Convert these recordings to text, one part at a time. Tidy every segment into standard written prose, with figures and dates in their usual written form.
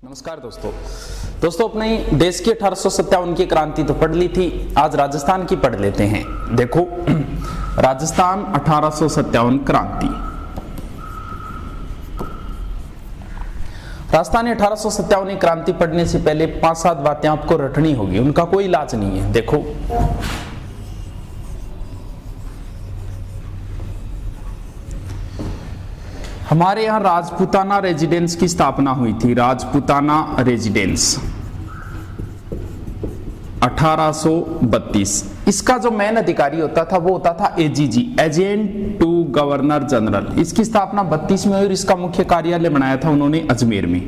नमस्कार दोस्तों अपने देश की 1857 की क्रांति तो पढ़ ली थी। आज राजस्थान की पढ़ लेते हैं। देखो राजस्थान 1857 क्रांति। राजस्थान 1857 क्रांति पढ़ने से पहले 5-7 बातें आपको रटनी होगी, उनका कोई इलाज नहीं है। देखो हमारे यहाँ राजपूताना रेजिडेंस की स्थापना हुई थी। राजपूताना रेजिडेंस 1832। इसका जो मेन अधिकारी होता था वो होता था AGG, agent to governor general. इसकी स्थापना 32 में हुई और इसका मुख्य कार्यालय बनाया था उन्होंने अजमेर में।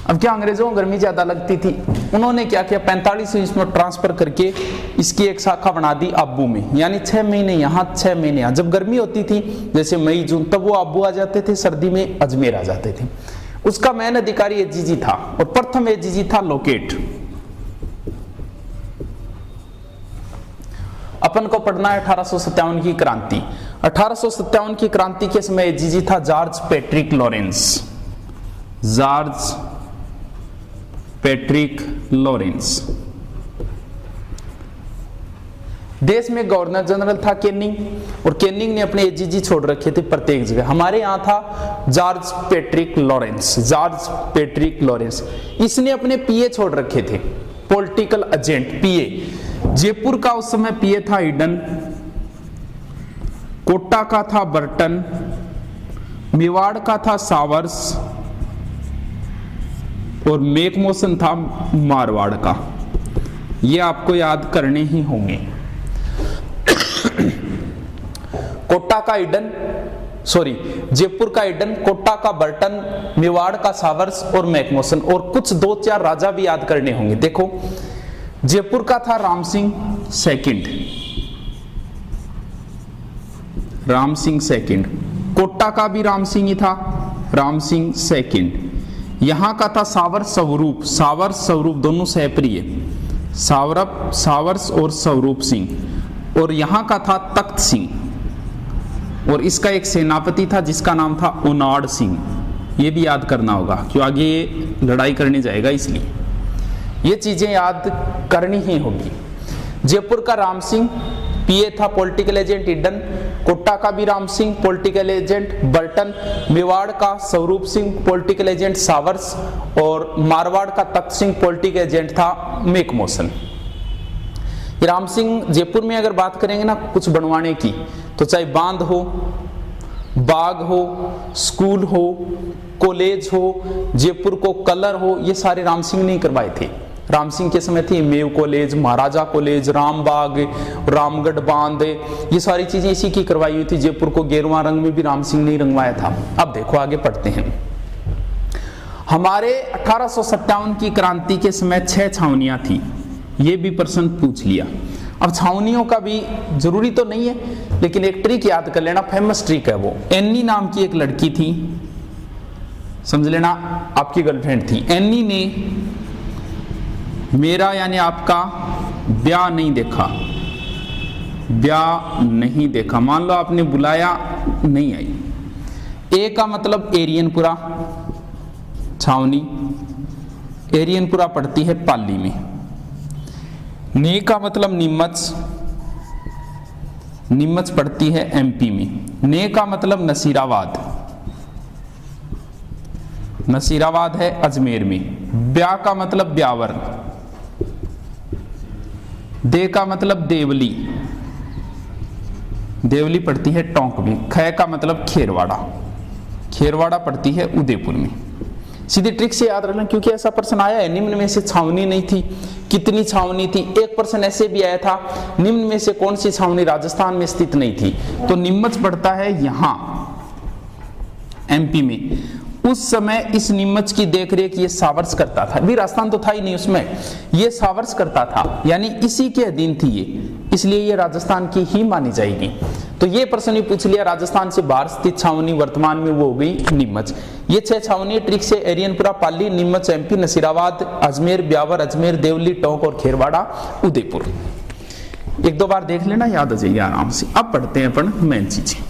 अब क्या अंग्रेजों को गर्मी ज्यादा लगती थी, उन्होंने क्या किया 45 इसमें ट्रांसफर करके इसकी एक शाखा बना दी आबू में, यानी 6 महीने यहाँ 6 महीने यहाँ। जब गर्मी होती थी जैसे मई जून तब वो आबू आ जाते थे, सर्दी में अजमेर आ जाते थे। उसका मेन अधिकारी एजीजी था और प्रथम एजीजी था लोकेट। अपन को पढ़ना है 1857 की क्रांति। 1857 की क्रांति के समय एजीजी था George Patrick Lawrence. George Patrick Lawrence. देश में गवर्नर जनरल था कैनिंग, और कैनिंग ने अपने एजीजी छोड़ रखे थे प्रत्येक जगह। हमारे यहां था George Patrick Lawrence. George Patrick Lawrence इसने अपने पीए छोड़ रखे थे, पॉलिटिकल एजेंट पीए। जयपुर का उस समय पीए था ईडन, कोटा का था बर्टन, मेवाड़ का था सावर्स और मेकमोसन था मारवाड़ का। ये आपको याद करने ही होंगे। कोटा का ईडन, जयपुर का ईडन, कोटा का बर्टन, मेवाड़ का सावर्स और मैकमोसन, और कुछ 2-4 राजा भी याद करने होंगे। देखो जयपुर का था राम सिंह सेकंड, राम सिंह सेकंड। कोटा का भी राम सिंह ही था, राम सिंह सेकंड। यहां का था सावर्स स्वरूप, सावर्स स्वरूप दोनों सहप्रिय, सावर्स और स्वरूप सिंह। और यहां का था तख्त सिंह, और इसका एक सेनापति था जिसका नाम था उनाड़ सिंह। ये भी याद करना होगा क्यों आगे ये लड़ाई करने जाएगा, इसलिए ये चीजें याद करनी ही होगी। जयपुर का राम सिंह पीए था, पॉलिटिकल एजेंट ईडन। कोटा का भी Ram Singh, political agent Burton. Mewar का Swaroop Singh, political agent showers, और मारवाड़ का तख्त सिंह, पॉलिटिकल एजेंट था मेकमोसन। राम सिंह जयपुर में अगर बात करेंगे ना कुछ बनवाने की, तो चाहे बांध हो, बाग हो, स्कूल हो, कॉलेज हो, जयपुर को कलर हो, ये सारे राम सिंह ने करवाए थे। राम सिंह के समय थी मेव कॉलेज, महाराजा कॉलेज, रामबाग, रामगढ़ बांध, ये सारी चीजें इसी की करवाई हुई थी। जयपुर को गेरुआ रंग में भी राम सिंह ने रंगवाया था। अब देखो आगे पढ़ते हैं। हमारे 1857 की क्रांति के समय 6 छावनियां थी। ये भी प्रश्न पूछ लिया। अब छावनियों का भी जरूरी तो नहीं है, लेकिन एक ट्रिक याद कर लेना, फेमस ट्रिक है वो। एन्नी नाम की एक लड़की थी, समझ लेना आपकी गर्लफ्रेंड थी। एन्नी ने मेरा यानी आपका ब्याह नहीं देखा, ब्याह नहीं देखा। मान लो आपने बुलाया नहीं आई। ए का मतलब एरियनपुरा छावनी, एरियनपुरा पड़ती है पाली में। ने का मतलब नीमच, नीमच पड़ती है एमपी में। ने का मतलब नसीराबाद, नसीराबाद है अजमेर में। ब्या का मतलब ब्यावर। दे का मतलब देवली, देवली पड़ती है टोंक में। ख का मतलब खेरवाड़ा, खेरवाड़ा पड़ती है उदयपुर में। सीधी ट्रिक से याद रखना, क्योंकि ऐसा प्रश्न आया है निम्न में से छावनी नहीं थी, कितनी छावनी थी। एक प्रश्न ऐसे भी आया था निम्न में से कौन सी छावनी राजस्थान में स्थित नहीं थी, तो नीमच पड़ता है यहां एमपी में। उस समय इस नीमच की देखरेख ये सावर्स करता था। अभी राजस्थान तो था ही नहीं उसमें, ये सावर्स करता था, यानी इसी के अधीन थी ये, इसलिए ये राजस्थान की ही मानी जाएगी। तो ये प्रश्न ही पूछ लिया, राजस्थान से बाहर स्थित छावनी वर्तमान में वो हो गई नीमच। ये 6 छावनी ट्रिक से एरियनपुरा, पाली, नीमच एमपी, नसीराबाद, अजमेर, ब्यावर, अजमेर, देवली, टोंक और खेरवाड़ा उदयपुर। 1-2 बार देख लेना, याद आ जाएगी आराम से। अब पढ़ते हैं अपन मेन चीजें।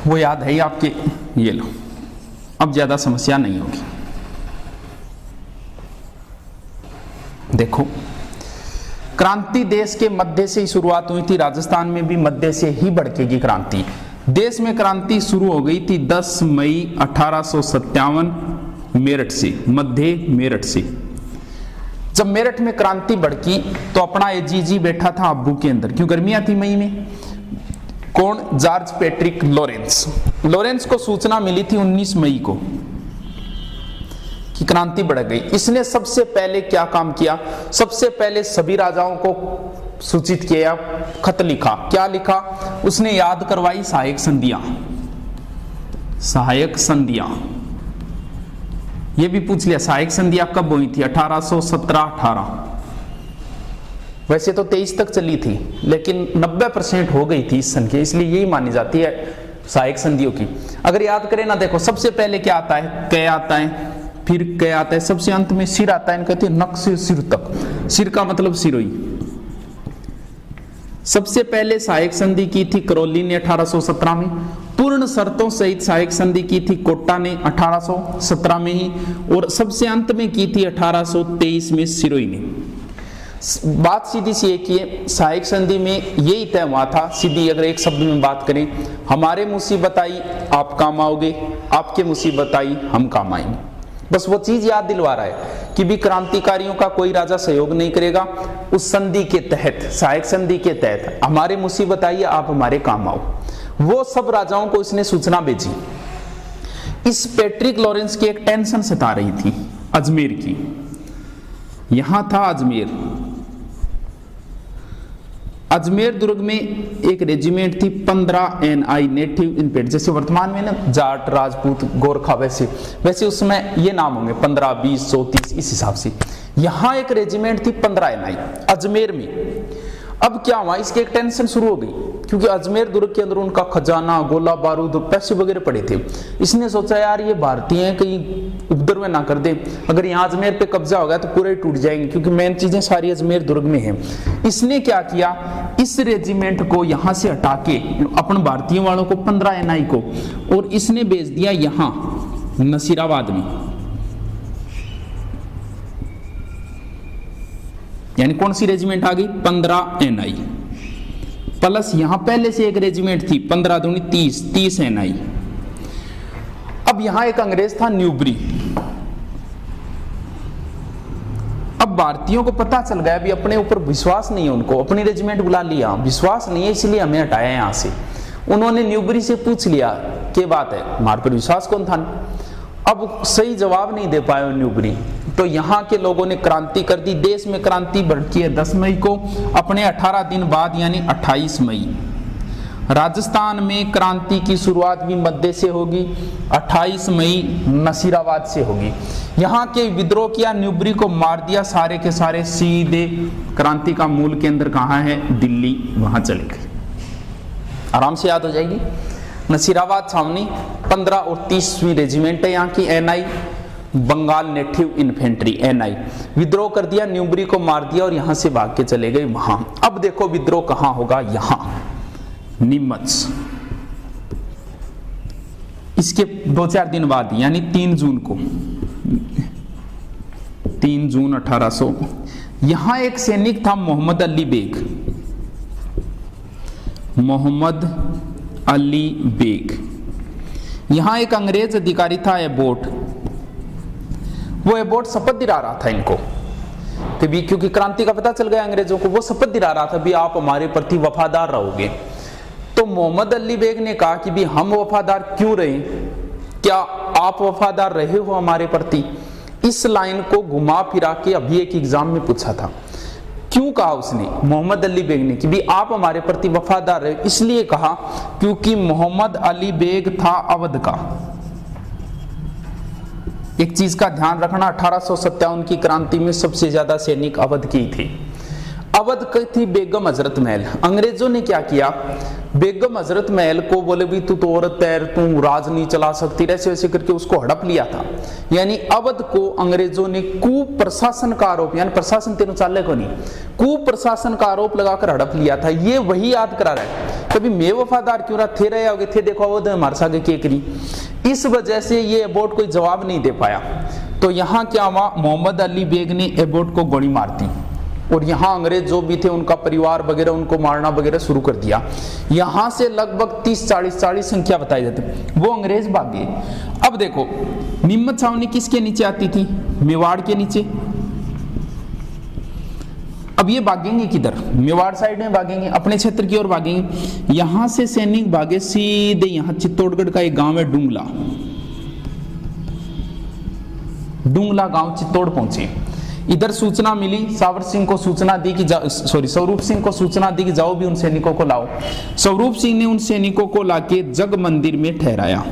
वो याद है ही आपके, ये लो, अब ज्यादा समस्या नहीं होगी। देखो, क्रांति देश के मध्य से ही शुरुआत हुई थी, राजस्थान में भी मध्य से ही भड़केगी क्रांति। देश में क्रांति शुरू हो गई थी 10 मई 1857 मेरठ से, मध्य मेरठ से। जब मेरठ में क्रांति भड़की तो अपना एजीजी बैठा था अब्बू के अंदर, क्यों गर्मियां थी मई में। कौन? George Patrick Lawrence. लॉरेंस को सूचना मिली थी 19 मई को कि क्रांति बढ़ गई। इसने सबसे पहले क्या काम किया? सबसे पहले सभी राजाओं को सूचित किया, खत लिखा। क्या लिखा? उसने याद करवाई सहायक संधियां। सहायक संधियां ये भी पूछ लिया, सहायक संधियां कब हुई थी? 1817-18। वैसे तो 23 तक चली थी, लेकिन 90% हो गई थी इस संख्या, इसलिए यही मानी जाती है सहायक संधियों की। अगर याद करें ना, देखो सबसे पहले क्या आता है? क आता है, फिर क आता है, सबसे अंत में सिर आता है। कहते हैं नक से सिर तक, सिर का मतलब सिरोई। सबसे पहले सहायक संधि की थी करौली ने 1817 में, पूर्ण शर्तों सहित सहायक संधि की थी कोटा ने 1817 में ही, और सबसे अंत में की थी 1823 में सिरोई ने। बात सीधी सी एक ही है, सहायक संधि में यही तय हुआ था, सीधी अगर एक शब्द में बात करें, हमारे मुसीबत आई आप काम आओगे, आपके मुसीबत आई हम काम आएंगे। बस वो चीज याद दिलवा रहा है कि भी क्रांतिकारियों का कोई राजा सहयोग नहीं करेगा। उस संधि के तहत, सहायक संधि के तहत, हमारे मुसीबत आई आप हमारे काम आओ। वो सब राजाओं को इसने सूचना भेजी। इस पैट्रिक लॉरेंस की एक टेंशन सता रही थी अजमेर की। यहां था अजमेर, अजमेर दुर्ग में एक रेजिमेंट थी 15 NI नेटिव इनफेंट्री। जैसे वर्तमान में ना जाट, राजपूत, गोरखा, वैसे उस समय ये नाम होंगे 15, 20, 100, 30 इस हिसाब से। यहां एक रेजिमेंट थी 15 NI अजमेर में। अब क्या हुआ, इसकी एक टेंशन शुरू हो गई, क्योंकि अजमेर दुर्ग के अंदर उनका खजाना, गोला बारूद, पैसे वगैरह पड़े थे। इसने सोचा यार ये भारतीय हैं, कहीं उपद्रव ना कर दे, अगर यहाँ अजमेर पे कब्जा हो गया तो पूरे टूट जाएंगे, क्योंकि मेन चीजें सारी अजमेर दुर्ग में हैं। इसने क्या किया, इस रेजिमेंट को यहाँ से हटा के, अपन भारतीय वालों को 15 NI को, और इसने भेज दिया यहाँ नसीराबाद में। यानी कौन सी रेजिमेंट आ गई? 15 NI प्लस यहां पहले से एक रेजिमेंट थी 15 दूनी 30 NI। अब यहां एक अंग्रेज था न्यूबरी। अब भारतीयों को पता चल गया भी अपने ऊपर विश्वास नहीं है, उनको अपनी रेजिमेंट बुला लिया, विश्वास नहीं है इसलिए हमें हटाया यहां से। उन्होंने न्यूबरी से पूछ लिया क्या बात है, हमारे पर विश्वास कौन था। अब सही जवाब नहीं दे पाए न्यूबरी, तो यहाँ के लोगों ने क्रांति कर दी। देश में क्रांति भड़की है 10 मई को, अपने 18 दिन बाद यानी 28 मई। राजस्थान में क्रांति की शुरुआत भी मध्य से होगी, 28 मई नसीराबाद से होगी। यहाँ के विद्रोह किया, न्यूबरी को मार दिया, सारे के सारे सीधे क्रांति का मूल केंद्र कहाँ है? दिल्ली, वहां चले गए। आराम से याद हो जाएगी। नसीराबाद छावनी 15 और 30वीं रेजिमेंट है यहाँ की NI, Bengal native infantry NI। विद्रोह कर दिया, न्यूबरी को मार दिया और यहां से भाग के चले गए वहां। अब देखो विद्रोह कहां होगा? यहां नीमच। इसके 2-4 दिन बाद यानी 3 जून को, 3 जून 1800, यहां एक सैनिक था मोहम्मद अली बेग। मोहम्मद अली बेग। यहां एक अंग्रेज अधिकारी था एबोट। वो एबोट शपथ दिला रहा था इनको कि भी, क्योंकि क्रांति का पता चल गया अंग्रेजों को, वो शपथ दिला रहा था भी आप हमारे प्रति वफादार रहोगे। तो मोहम्मद अली बेग ने कहा कि भी हम वफादार क्यों रहे, क्या आप वफादार रहे हो हमारे प्रति? इस लाइन को घुमा फिरा के अभी एक एग्जाम में पूछा था। क्यों कहा उसने, मोहम्मद अली बेग ने, कि भी आप हमारे प्रति वफादार रहे? इसलिए कहा क्योंकि मोहम्मद अली बेग था अवध का। एक चीज का ध्यान रखना, 1857 की क्रांति में सबसे ज्यादा सैनिक अवध की थे। अवध की थी बेगम हजरत महल। अंग्रेजों ने क्या किया, बेगम हजरत महल को बोले भी तू तो औरत है, तू राज नहीं चला सकती, ऐसे वैसे करके उसको हड़प लिया था। यानी अवध को अंग्रेजों ने कुप्रशासन का आरोप, यानी प्रशासन तेनो चाले को नहीं, कुप्रशासन का आरोप लगाकर हड़प लिया था। ये वही याद करा रहा है कभी मैं वफादार क्यों रहा थे रहे होगे थे देखो वो हमारे सागे के करी। इस वजह से ये एबॉट कोई जवाब नहीं दे पाया। तो यहाँ क्या हुआ, मोहम्मद अली बेग ने एबॉट को गोली मार दी और यहाँ अंग्रेज जो भी थे उनका परिवार वगैरह उनको मारना वगैरह शुरू कर दिया। यहाँ से लगभग 30-40 संख्या बताई जाती, वो अंग्रेज भाग गए। अब देखो निम्मत छावनी किसके नीचे आती थी, मेवाड़ के नीचे। अब ये भागेंगे किधर, मेवाड़ साइड में भागेंगे, अपने क्षेत्र की ओर भागेंगे। यहां से सैनिक भागे सीधे यहाँ चित्तौड़गढ़ का एक गांव है डुंगला, डुंगला गांव चित्तौड़ पहुंचे। इधर सूचना मिली, सावर सिंह को सूचना दी कि स्वरूप सिंह को सूचना दी कि जाओ भी उन सैनिकों को लाओ। स्वरूप सिंह ने उन सैनिकों को लाके जग मंदिर में ठहराया।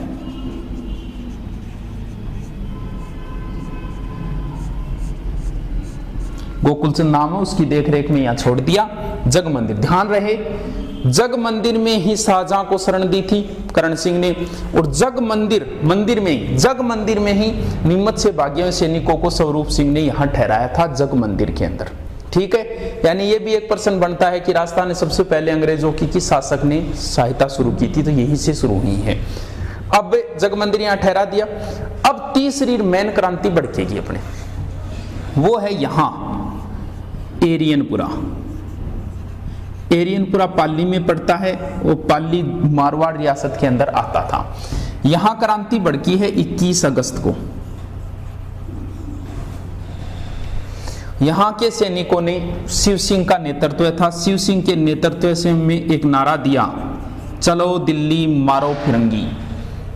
गोकुलचंद नाम है उसकी देखरेख में यहां छोड़ दिया जग मंदिर। ध्यान रहे जग मंदिर में ही शाहजहां को शरण दी थी करण सिंह ने, और जग मंदिर में ही निम्मत से भागे हुए सैनिकों को स्वरूप सिंह ने यहां ठहराया था जग मंदिर के अंदर। ठीक है, यानी ये भी एक प्रश्न बनता है कि राजस्थान में सबसे पहले अंग्रेजों की किस शासक ने सहायता शुरू की थी, तो यही से शुरू हुई है। अब जग मंदिर यहां ठहरा दिया। अब तीसरी मेन क्रांति भड़केगी अपने, वो है यहां एरियनपुरा पाली में पड़ता है, वो पाली मारवाड़ रियासत के अंदर आता था। यहां क्रांति भड़की है 21 अगस्त को। यहां के सैनिकों ने शिव सिंह का नेतृत्व था, शिव सिंह के नेतृत्व से में एक नारा दिया, चलो दिल्ली मारो फिरंगी।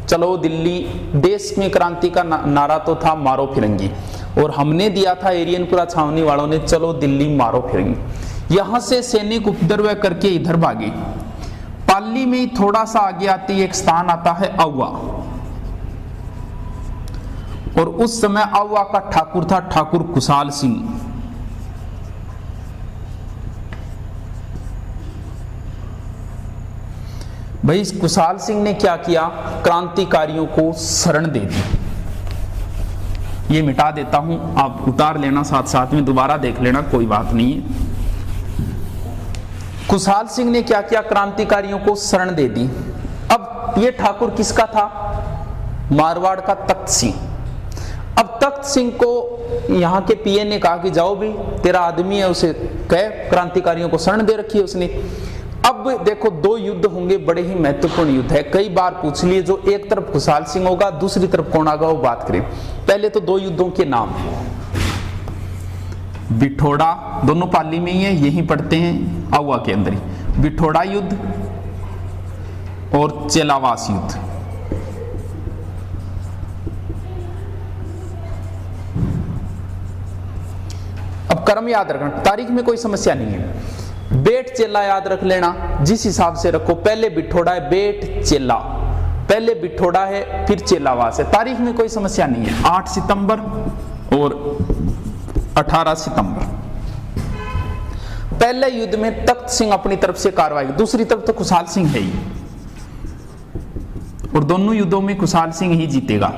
चलो दिल्ली, देश में क्रांति का नारा तो था मारो फिरंगी, और हमने दिया था एरियनपुरा छावनी वालों ने चलो दिल्ली मारो फिरंगी। यहां से सैनिक उपद्रव करके इधर भागे। पाली में थोड़ा सा आगे आती एक स्थान आता है अव्वा, और उस समय अव्वा का ठाकुर था ठाकुर कुशाल सिंह। भाई कुशाल सिंह ने क्या किया, क्रांतिकारियों को शरण दे दी। ये मिटा देता हूं, आप उतार लेना साथ साथ में, दोबारा देख लेना, कोई बात नहीं है। कुशाल सिंह ने क्या किया, क्रांतिकारियों को शरण दे दी। अब ये ठाकुर किसका था, मारवाड़ का तख्त सिंह। अब तख्त सिंह को यहाँ के पीए ने कहा कि जाओ भी, तेरा आदमी है, उसे कह, क्रांतिकारियों को शरण दे रखी है उसने। अब देखो दो युद्ध होंगे, बड़े ही महत्वपूर्ण युद्ध है, कई बार पूछ लिए, जो एक तरफ कुशाल सिंह होगा, दूसरी तरफ कौन आगा वो बात करें। पहले तो दो युद्धों के नाम, बिठोड़ा, दोनों पाली में ही है, यहीं पढ़ते हैं अव्वा के अंदर ही, बिठोड़ा युद्ध और चेलावास युद्ध। अब क्रम याद रखना, तारीख में कोई समस्या नहीं है। बेट चेला याद रख लेना, जिस हिसाब से रखो, पहले बिठोड़ा है, बेट चेला, पहले बिठोड़ा है फिर चेलावास है, तारीख में कोई समस्या नहीं है। 8 सितंबर और 18 सितंबर। पहले युद्ध में तख्त सिंह अपनी तरफ से कार्रवाई, दूसरी तरफ तो कुशाल सिंह है ही, और दोनों युद्धों में कुशाल सिंह ही जीतेगा।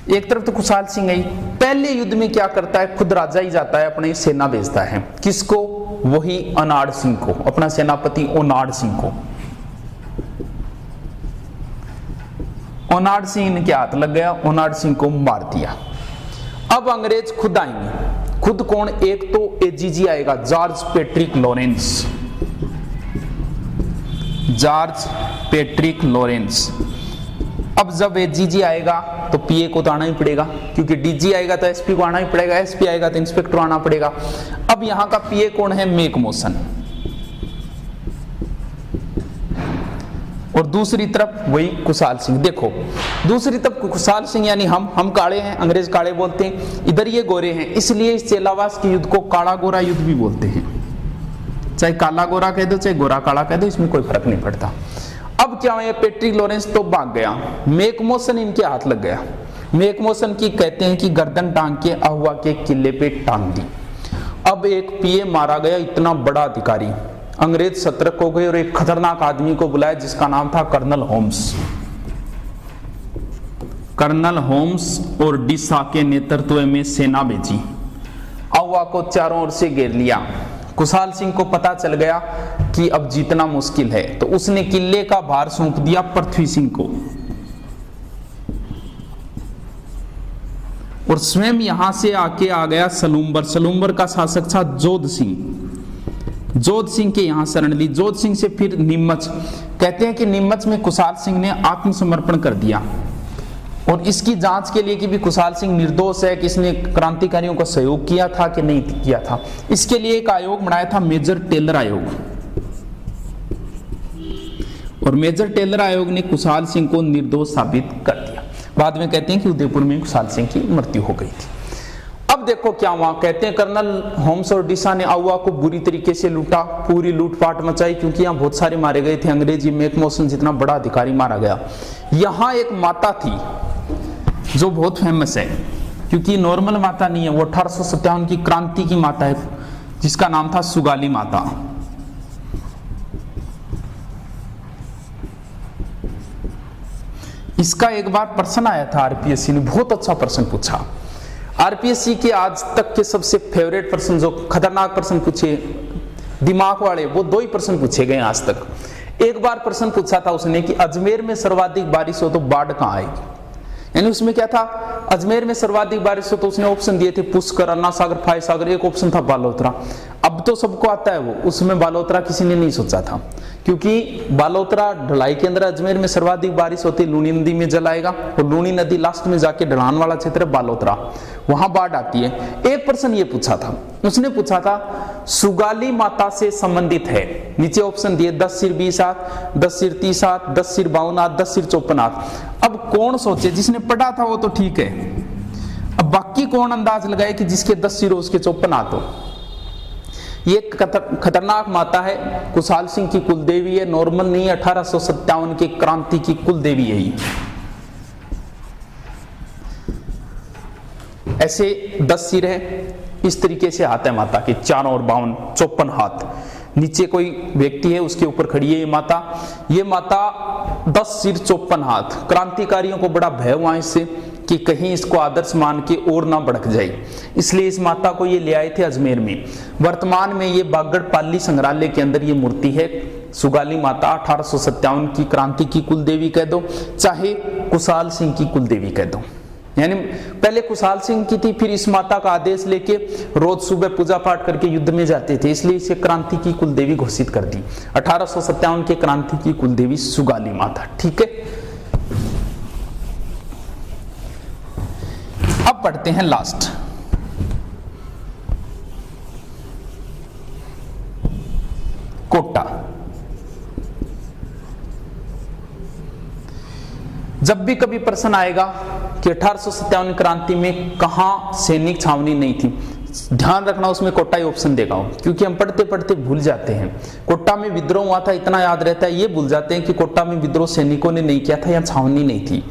एक तरफ तो कुशाल सिंह है ही। पहले युद्ध में क्या करता है, खुद राजा ही जाता है, अपनी सेना भेजता है, किसको, वही ओनाड सिंह को, अपना सेनापति ओनाड सिंह को। ओनाड सिंह के हाथ लग गया, ओनाड सिंह को मार दिया। अब अंग्रेज खुद आएंगे, खुद कौन, एक तो एजीजी आएगा, George Patrick Lawrence, George Patrick Lawrence. अब जब एजीजी आएगा तो पीए को तो आना ही पड़ेगा, क्योंकि डीजी आएगा तो एसपी को आना ही पड़ेगा, एसपी आएगा तो इंस्पेक्टर आना पड़ेगा। अब यहां का पीए कौन है, मेकमोशन, और दूसरी तरफ वही कुशाल सिंह। देखो दूसरी तरफ कुशाल सिंह यानी हम काले हैं, अंग्रेज काले बोलते हैं, इधर ये गोरे हैं, इसलिए इस चेलावास के युद्ध को काला गोरा युद्ध भी बोलते हैं। चाहे काला गोरा कह दो चाहे गोरा काला कह दो, इसमें कोई फर्क नहीं पड़ता। अब क्या है, पैट्रिक लॉरेंस तो भाग गया, मेकमोशन इनके हाथ लग गया। मेकमोशन की कहते हैं कि गर्दन टांग के अहुआ के किले पे टांग दी। अब एक पीए मारा गया, इतना बड़ा अधिकारी। अंग्रेज सतर्क हो गए और एक खतरनाक आदमी को बुलाया जिसका नाम था कर्नल होम्स। कर्नल होम्स और डिसा के नेतृत्व में सेना भेजी, अहुआ को चारों ओर से घेर लिया। खुशहाल सिंह को पता चल गया कि अब जीतना मुश्किल है, तो उसने किले का भार सौंप दिया पृथ्वी सिंह को और स्वयं यहां से आके आ गया सलूम्बर। सलूम्बर का शासक था जोध सिंह। जोध सिंह के यहां शरण ली। जोध सिंह से फिर नीमच। कहते हैं कि नीमच में खुशहाल सिंह ने आत्मसमर्पण कर दिया और इसकी जांच के लिए कि भी खुशहाल सिंह निर्दोष है, कि इसने क्रांतिकारियों का सहयोग किया था कि नहीं किया था, इसके लिए एक आयोग बनाया था, मेजर टेलर आयोग। और मेजर टेलर आयोग ने खुशहाल सिंह को निर्दोष साबित कर दिया। बाद में कहते हैं कि उदयपुर में खुशहाल सिंह की मृत्यु हो गई थी। अब देखो क्या हुआ। कहते हैं कर्नल होम्स और डिसा ने आउवा को बुरी तरीके से लूटा, पूरी लूटपाट मचाई, क्योंकि यहाँ बहुत सारे मारे गए थे। अंग्रेजी मैकमोसन जितना बड़ा अधिकारी मारा गया। यहाँ एक माता थी जो बहुत फेमस है, क्योंकि नॉर्मल माता नहीं है, वो 1857 की क्रांति की माता है, जिसका नाम था सुगाली माता। इसका एक बार प्रश्न आया था आरपीएससी ने, बहुत अच्छा प्रश्न पूछा। आरपीएससी के आज तक के सबसे फेवरेट प्रश्न, जो खतरनाक प्रश्न पूछे दिमाग वाले, वो 2 ही प्रश्न पूछे गए आज तक। एक बार प्रश्न पूछा था उसने कि अजमेर में सर्वाधिक बारिश हो तो बाढ़ कहां आएगी। यानी उसमें क्या था, अजमेर में सर्वाधिक बारिश हो तो उसने ऑप्शन दिए थे पुष्कर, अन्ना सागर, फाय सागर, एक ऑप्शन था बालोतरा। अब तो सबको आता है वो, उसमें बालोतरा किसी ने नहीं सोचा था, क्योंकि बालोतरा ढलाई के अंदर अजमेर में सर्वाधिक बारिश होती, लूनी नदी में जल आएगा और लूनी नदी लास्ट में जाके ढलान वाला क्षेत्र है बालोतरा, वहां बाढ़ आती है। एक प्रश्न ये पूछा था, उसने पूछा था सुगाली माता से संबंधित है, नीचे ऑप्शन दिए 10 सिर 20 हाथ, 10 सिर 30 हाथ, 10 सिर 52 हाथ, 10 सिर 54 हाथ। अब कौन सोचे, जिसने पढ़ा था वो तो ठीक है, अब बाकी कौन अंदाज लगाए कि जिसके 10 सिर हो उसके 54 हाथ हो। ये खतरनाक माता है, खुशहाल सिंह की कुलदेवी है, नॉर्मल नहीं है, 1857 की क्रांति की कुलदेवी है। ऐसे 10 सिर है, इस तरीके से हाथ है माता के, 4 और 52, 54 हाथ। नीचे कोई व्यक्ति है, उसके ऊपर खड़ी है ये माता। ये माता 10 सिर 54 हाथ। क्रांतिकारियों को बड़ा भय हुआ इससे कि कहीं इसको आदर्श मान के और ना भड़क जाए, इसलिए इस माता को ये ले आए थे अजमेर में। वर्तमान में ये बागड़पाली संग्रहालय के अंदर ये मूर्ति है, सुगाली माता। 1857 की क्रांति की कुलदेवी कह दो, चाहे खुशहाल सिंह की कुलदेवी कह दो। यानी पहले खुशहाल सिंह की थी, फिर इस माता का आदेश लेके रोज सुबह पूजा पाठ करके युद्ध में जाते थे, इसलिए इसे क्रांति की कुलदेवी घोषित कर दी। 1857 के क्रांति की कुलदेवी सुगाली माता। ठीक है, अब पढ़ते हैं लास्ट, कोटा। जब भी कभी प्रश्न आएगा कि 1857 क्रांति में कहां सैनिक छावनी नहीं थी, ध्यान रखना उसमें कोटा ही ऑप्शन देगा, क्योंकि हम पढ़ते पढ़ते भूल जाते हैं। कोटा में विद्रोह हुआ था इतना याद रहता है, ये भूल जाते हैं कि कोटा में विद्रोह सैनिकों ने नहीं किया था या छावनी नहीं थी।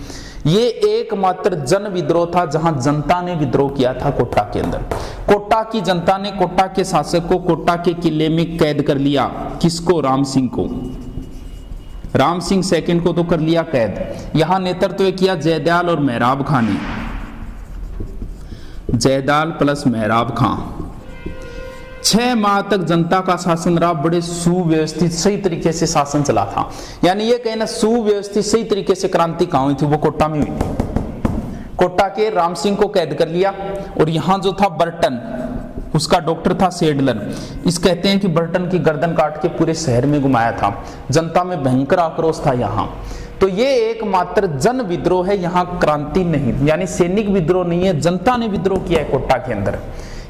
ये एकमात्र जन विद्रोह था जहां जनता ने विद्रोह किया था कोटा के अंदर। कोटा की जनता ने कोटा के शासक को कोटा के किले में कैद कर लिया। किसको? राम सिंह को। राम सिंह सेकंड को तो कर लिया कैद। यहां नेतृत्व किया जयदयाल और मेहराब खां ने। जयदयाल प्लस मेहराब खां। 6 माह तक जनता का शासन रहा, बड़े सुव्यवस्थित सही तरीके से शासन चला था। यानी ये कहना सुव्यवस्थित सही तरीके से क्रांति कहां हुई थी, वो कोटा में हुई थी। कोटा के राम सिंह को कैद कर लिया और यहां जो था बर्टन, उसका डॉक्टर था सेडलर। इस कहते हैं कि बर्टन की गर्दन काट के पूरे शहर में घुमाया था। जनता में भयंकर आक्रोश था यहाँ। तो ये एकमात्र जन विद्रोह है, यहाँ क्रांति नहीं, यानी सैनिक विद्रोह नहीं है, जनता ने विद्रोह किया है कोटा के अंदर।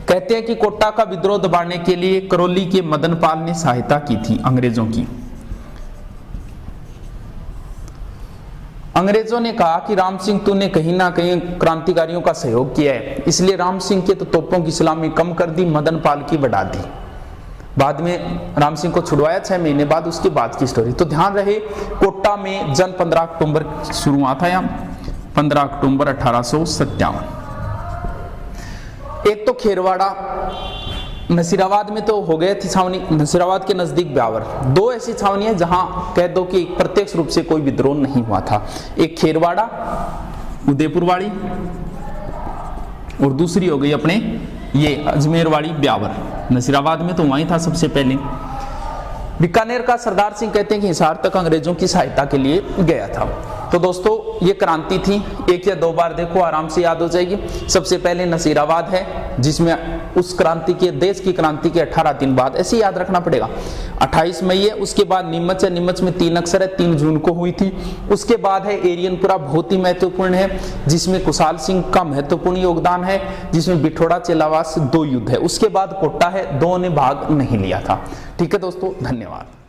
कहते हैं कि कोटा का विद्रोह दबाने के लिए करौली के मदनपाल ने सहायता की थी अंग्रेजों की। अंग्रेजों ने कहा कि राम सिंह तूने कहीं ना कहीं क्रांतिकारियों का सहयोग किया है, इसलिए राम सिंह के तो तोपों की सलामी कम कर दी, मदनपाल की बढ़ा दी। बाद में राम सिंह को छुड़वाया 6 महीने बाद, उसके बाद की स्टोरी। तो ध्यान रहे, कोटा में जन 15 अक्टूबर शुरू हुआ था, यहाँ 15 अक्टूबर 1857। एक तो खेरवाड़ा, नसीराबाद में तो हो गए थी छावनी, नसीराबाद के नजदीक ब्यावर। 2 ऐसी छावनी है जहां कह दो कि प्रत्यक्ष रूप से कोई विद्रोह नहीं हुआ था। एक खेरवाड़ा उदयपुर वाली और दूसरी हो गई अपने ये अजमेर वाली ब्यावर। नसीराबाद में तो वहीं था सबसे पहले। बीकानेर का सरदार सिंह कहते हैं कि हिसार तक अंग्रेजों की सहायता के लिए गया था। तो दोस्तों ये क्रांति थी, एक या दो बार देखो आराम से याद हो जाएगी। सबसे पहले नसीराबाद है, जिसमें उस क्रांति के, देश की क्रांति के 18 दिन बाद, ऐसे याद रखना पड़ेगा, 28 मई है। उसके बाद नीमच है, नीमच में 3 अक्षर है, 3 जून को हुई थी। उसके बाद है एरियनपुरा, बहुत ही महत्वपूर्ण है, जिसमें कुशाल सिंह का महत्वपूर्ण योगदान है, जिसमें बिठोड़ा चेलावास 2 युद्ध है। उसके बाद कोटा है, 2 ने भाग नहीं लिया था। ठीक है दोस्तों, धन्यवाद।